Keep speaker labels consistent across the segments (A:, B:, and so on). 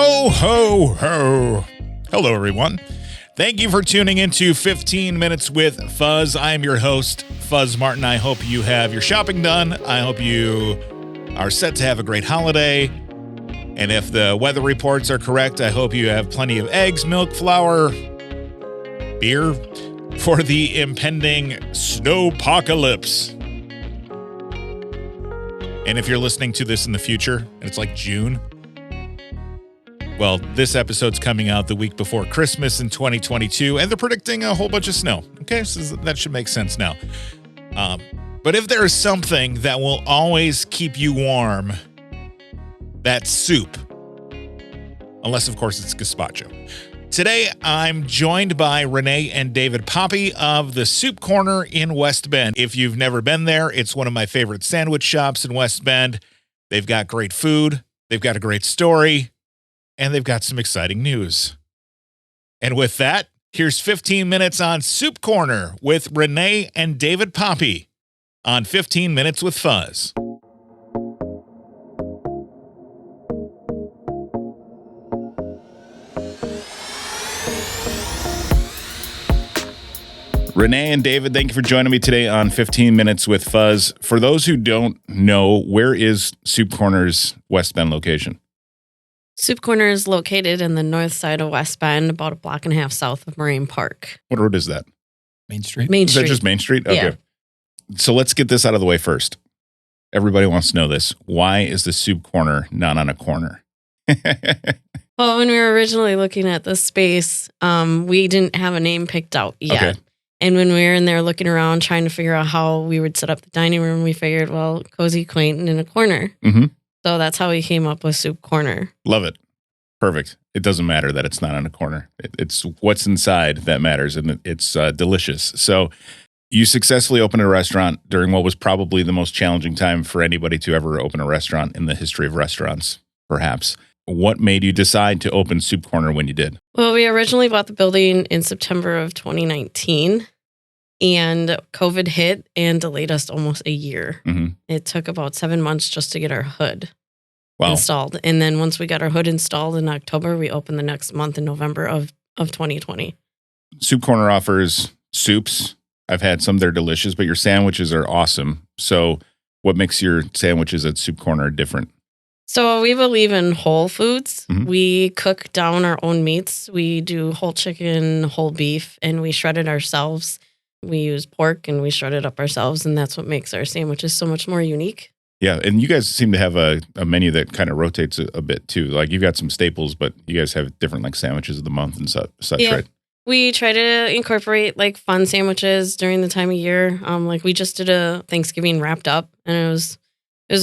A: Ho, ho, ho. Hello, everyone. Thank you for tuning into 15 Minutes with Fuzz. I am your host, Fuzz Martin. I hope you have your shopping done. I hope you are set to have a great holiday. And if the weather reports are correct, I hope you have plenty of eggs, milk, flour, beer for the impending snowpocalypse. And if you're listening to this in the future, and it's like June, well, this episode's coming out the week before Christmas in 2022, and they're predicting a whole bunch of snow. Okay, so that should make sense now. But if there is something that will always keep you warm, that's soup. Unless, of course, it's gazpacho. Today, I'm joined by Renee and David Paape of the Soup Korner in West Bend. If you've never been there, it's one of my favorite sandwich shops in West Bend. They've got great food, they've got a great story, and they've got some exciting news. And with that, here's 15 minutes on Soup Korner with Renee and David Paape on 15 Minutes with Fuzz. Renee and David, thank you for joining me today on 15 Minutes with Fuzz. For those who don't know, where is Soup Korner's West Bend location?
B: Soup Korner is located in the north side of West Bend, about a block and a half south of Marine Park.
A: What road is that?
C: Main Street.
A: Is that just Main Street? Okay.
B: Yeah.
A: So let's get this out of the way first. Everybody wants to know this. Why is the Soup Korner not on a corner?
B: Well, when we were originally looking at the space, we didn't have a name picked out yet.
A: Okay.
B: And when we were in there looking around, trying to figure out how we would set up the dining room, we figured, well, cozy, quaint, and in a corner.
A: Mm-hmm.
B: So that's how we came up with Soup Korner.
A: Love it. Perfect. It doesn't matter that it's not on a corner. It's what's inside that matters, and it's delicious. So you successfully opened a restaurant during what was probably the most challenging time for anybody to ever open a restaurant in the history of restaurants, perhaps. What made you decide to open Soup Korner when you did?
B: Well, we originally bought the building in September of 2019, and COVID hit and delayed us almost a year.
A: Mm-hmm.
B: It took about 7 months just to get our hood
A: Wow.
B: installed. And then once we got our hood installed in October, we opened the next month in November of 2020.
A: Soup Korner offers soups. I've had some, they're delicious, but your sandwiches are awesome. So what makes your sandwiches at Soup Korner different?
B: So we believe in whole foods.
A: Mhm.
B: We cook down our own meats. We do whole chicken, whole beef, and we shred it ourselves. We use pork and we shred it up ourselves, and that's what makes our sandwiches so much more unique.
A: Yeah, and you guys seem to have a menu that kind of rotates a bit too. Like you've got some staples, but you guys have different like sandwiches of the month and such,
B: Yeah.
A: right?
B: We try to incorporate like fun sandwiches during the time of year. Like we just did a Thanksgiving wrapped up, and it was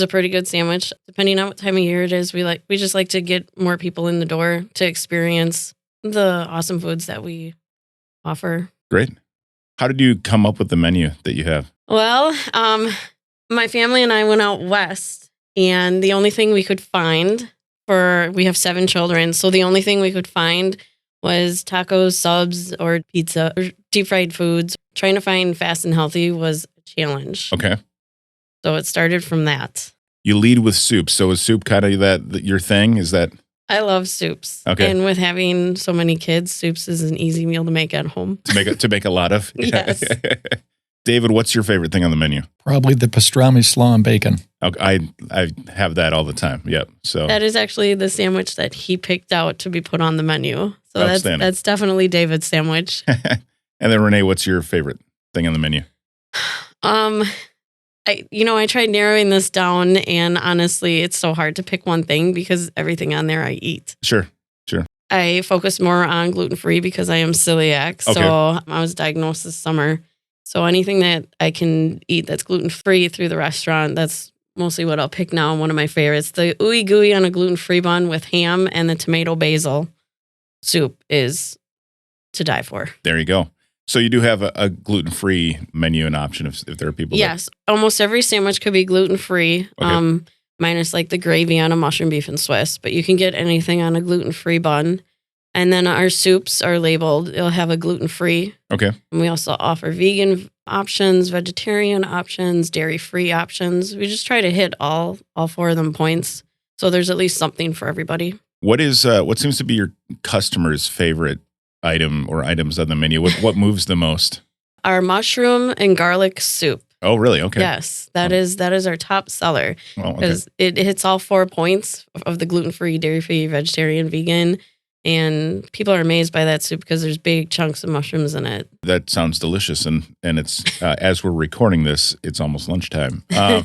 B: a pretty good sandwich. Depending on what time of year it is, we just like to get more people in the door to experience the awesome foods that we offer.
A: Great. How did you come up with the menu that you have?
B: Well, my family and I went out west, and the only thing we could find we have 7 children, so the only thing we could find was tacos, subs, or pizza, or deep fried foods. Trying to find fast and healthy was a challenge.
A: Okay.
B: So it started from that.
A: You lead with soup. So is soup kind of that your thing? Is that?
B: I love soups.
A: Okay.
B: And with having so many kids, soups is an easy meal to make at home.
A: To make a lot of?
B: Yes.
A: David, what's your favorite thing on the menu?
C: Probably the pastrami slaw and bacon.
A: Okay, I have that all the time. Yep. So
B: That is actually the sandwich that he picked out to be put on the menu. So
A: Outstanding.
B: that's definitely David's sandwich.
A: And then Renee, what's your favorite thing on the menu?
B: I tried narrowing this down, and honestly, it's so hard to pick one thing because everything on there I eat.
A: Sure.
B: I focus more on gluten-free because I am celiac.
A: Okay.
B: So I was diagnosed this summer. So anything that I can eat that's gluten-free through the restaurant, that's mostly what I'll pick now. One of my favorites, the ooey gooey on a gluten-free bun with ham and the tomato basil soup is to die for.
A: There you go. So you do have a gluten-free menu and option if there are people.
B: Yes. Almost every sandwich could be gluten-free,
A: Okay.
B: minus like the gravy on a mushroom beef and Swiss. But you can get anything on a gluten-free bun. And then our soups are labeled. It'll have a gluten-free.
A: Okay.
B: And we also offer vegan options, vegetarian options, dairy-free options. We just try to hit all 4 of them points. So there's at least something for everybody.
A: What seems to be your customer's favorite item or items on the menu? What moves the most?
B: Our mushroom and garlic soup.
A: Oh, really? Okay.
B: Yes, that is our top seller
A: Oh, okay.
B: because it hits all 4 points of the gluten-free, dairy-free, vegetarian, vegan, and people are amazed by that soup because there's big chunks of mushrooms in it.
A: That sounds delicious, and it's as we're recording this, it's almost lunchtime. Are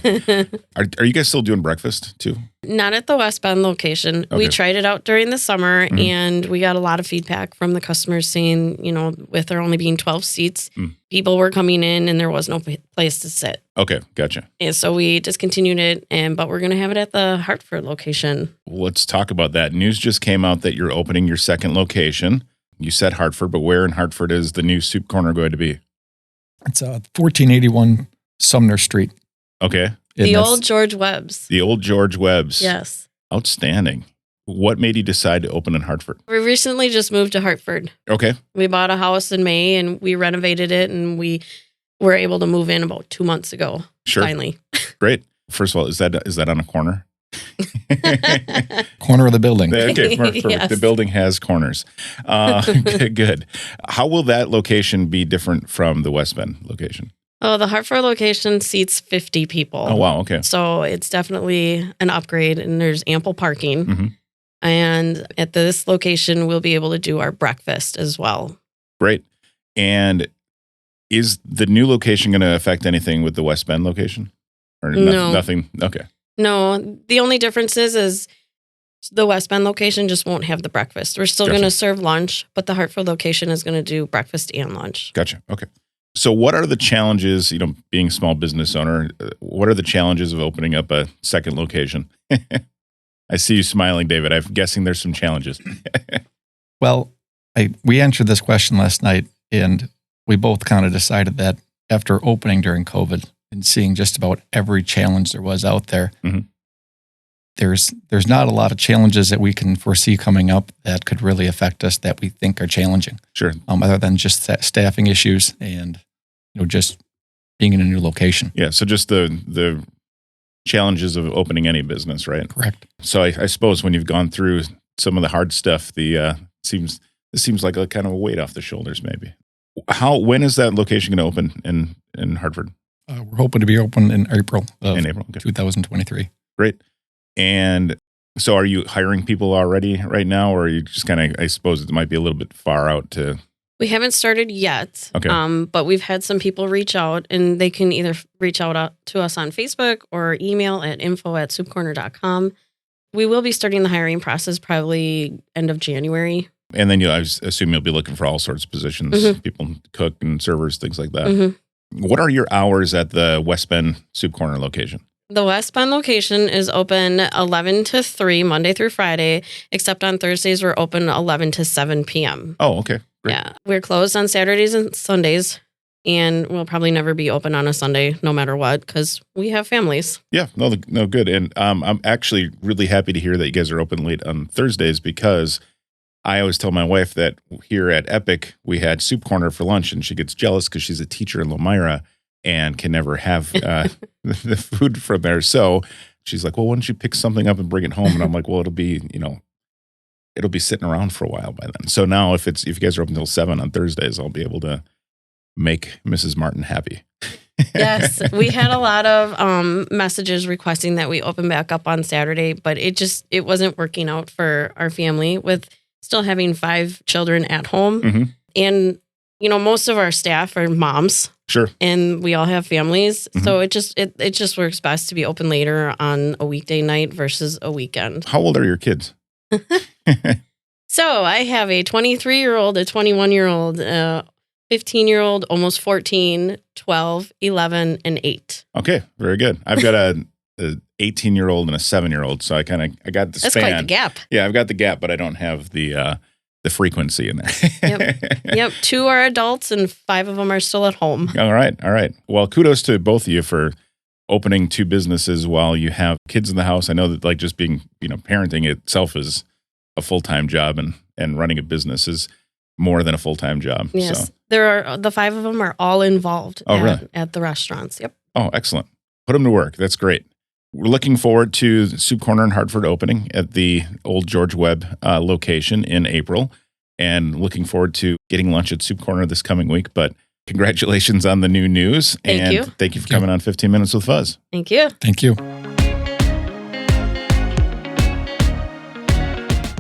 A: you guys still doing breakfast too?
B: Not at the West Bend location.
A: Okay.
B: We tried it out during the summer,
A: Mhm.
B: and we got a lot of feedback from the customers saying, with there only being 12 seats, people were coming in and there was no place to sit.
A: Okay, gotcha.
B: And so we discontinued it, but we're going to have it at the Hartford location.
A: Let's talk about that. News just came out that you're opening your second location. You said Hartford, but where in Hartford is the new Soup Korner going to be?
C: It's 1481 Sumner Street.
A: Okay.
B: The old George Webb's.
A: The old George Webb's.
B: Yes.
A: Outstanding. What made you decide to open in Hartford?
B: We recently just moved to Hartford.
A: Okay.
B: We bought a house in May and we renovated it, and we were able to move in about 2 months ago.
A: Sure.
B: Finally.
A: Great. First of all, is that on a corner?
C: Corner of the building.
A: Okay, perfect.
B: Yes.
A: The building has corners. Good. How will that location be different from the West Bend location?
B: Oh, the Hartford location seats 50 people.
A: Oh, wow. Okay.
B: So it's definitely an upgrade, and there's ample parking.
A: Mhm.
B: And at this location, we'll be able to do our breakfast as well.
A: Great. And is the new location going to affect anything with the West Bend location? Or
B: No.
A: Nothing? Okay.
B: No, the only difference is the West Bend location just won't have the breakfast. We're still
A: Gotcha.
B: going to serve lunch, but the Hartford location is going to do breakfast and lunch.
A: Gotcha. Okay. So what are the challenges, being a small business owner, what are the challenges of opening up a second location? I see you smiling, David. I'm guessing there's some challenges.
C: Well, we answered this question last night, and we both kind of decided that after opening during COVID and seeing just about every challenge there was out there,
A: Mhm.
C: there's not a lot of challenges that we can foresee coming up that could really affect us that we think are challenging,
A: Sure.
C: other than just staffing issues and just being in a new location.
A: Yeah. So just the challenges of opening any business, right?
C: Correct.
A: So I suppose when you've gone through some of the hard stuff, it seems like a kind of a weight off the shoulders, maybe. When is that location going to open in Hartford?
C: We're hoping to be open in April of
A: In April. Okay.
C: 2023.
A: Great. And so are you hiring people already right now, or are you just kind of, I suppose it might be a little bit far out to...
B: We haven't started yet,
A: Okay.
B: But we've had some people reach out, and they can either reach out to us on Facebook or email at info@soupkorner.com. We will be starting the hiring process probably end of January.
A: And then I assume you'll be looking for all sorts of positions,
B: Mhm.
A: people cook and servers, things like that.
B: Mhm.
A: What are your hours at the West Bend Soup Korner location?
B: The West Bend location is open 11 to 3, Monday through Friday, except on Thursdays we're open 11 to 7 p.m.
A: Oh, okay. Great.
B: Yeah, we're closed on Saturdays and Sundays, and we'll probably never be open on a Sunday no matter what because we have families.
A: Yeah, no, good. And I'm actually really happy to hear that you guys are open late on Thursdays, because I always tell my wife that here at Epic, we had Soup Korner for lunch, and she gets jealous because she's a teacher in Lomira and can never have the food from there. So she's like, well, why don't you pick something up and bring it home? And I'm like, well, it'll be sitting around for a while by then. So now if you guys are open until 7 on Thursdays, I'll be able to make Mrs. Martin happy.
B: Yes, we had a lot of messages requesting that we open back up on Saturday, but it wasn't working out for our family with still having 5 children at home.
A: Mhm.
B: And, most of our staff are moms.
A: Sure.
B: And we all have families.
A: Mhm.
B: So it just works best to be open later on a weekday night versus a weekend.
A: How old are your kids?
B: So I have a 23-year-old, a 21-year-old, a 15-year-old, almost 14, 12, 11, and 8.
A: Okay, very good. I've got a 18-year-old and a 7-year-old, so I got the
B: That's
A: span.
B: quite the gap.
A: Yeah, I've got the gap, but I don't have the frequency in there.
B: Yep. 2 are adults and 5 of them are still at home.
A: All right. Well, kudos to both of you for opening 2 businesses while you have kids in the house. I know that just being, parenting itself is a full-time job, and running a business is more than a full-time job.
B: Yes.
A: So.
B: The 5 of them are all involved
A: Oh, really?
B: at the restaurants. Yep.
A: Oh, excellent. Put them to work. That's great. we're looking forward to Soup Korner in Hartford opening at the old George Webb location in April, and looking forward to getting lunch at Soup Korner this coming week. But congratulations on the new news.
B: Thank you.
A: Thank you for coming on 15 Minutes with Fuzz.
B: Thank you.
C: Thank you.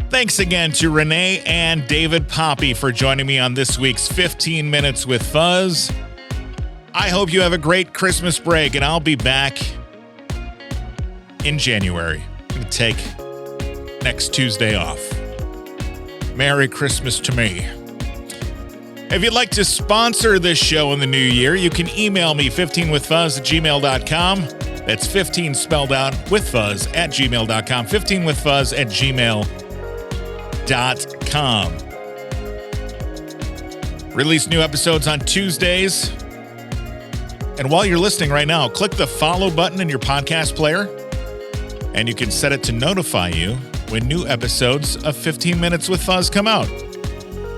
A: Thanks again to Renee and David Paape for joining me on this week's 15 Minutes with Fuzz. I hope you have a great Christmas break, and I'll be back in January. I'm going to take next Tuesday off. Merry Christmas to me. If you'd like to sponsor this show in the new year, you can email me 15withfuzz@gmail.com. That's 15 spelled out with fuzz at gmail.com. 15withfuzz@gmail.com. Release new episodes on Tuesdays. And while you're listening right now, click the follow button in your podcast player, and you can set it to notify you when new episodes of 15 Minutes with Fuzz come out.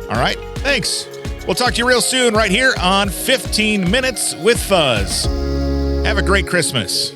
A: All right, thanks. We'll talk to you real soon right here on 15 Minutes with Fuzz. Have a great Christmas.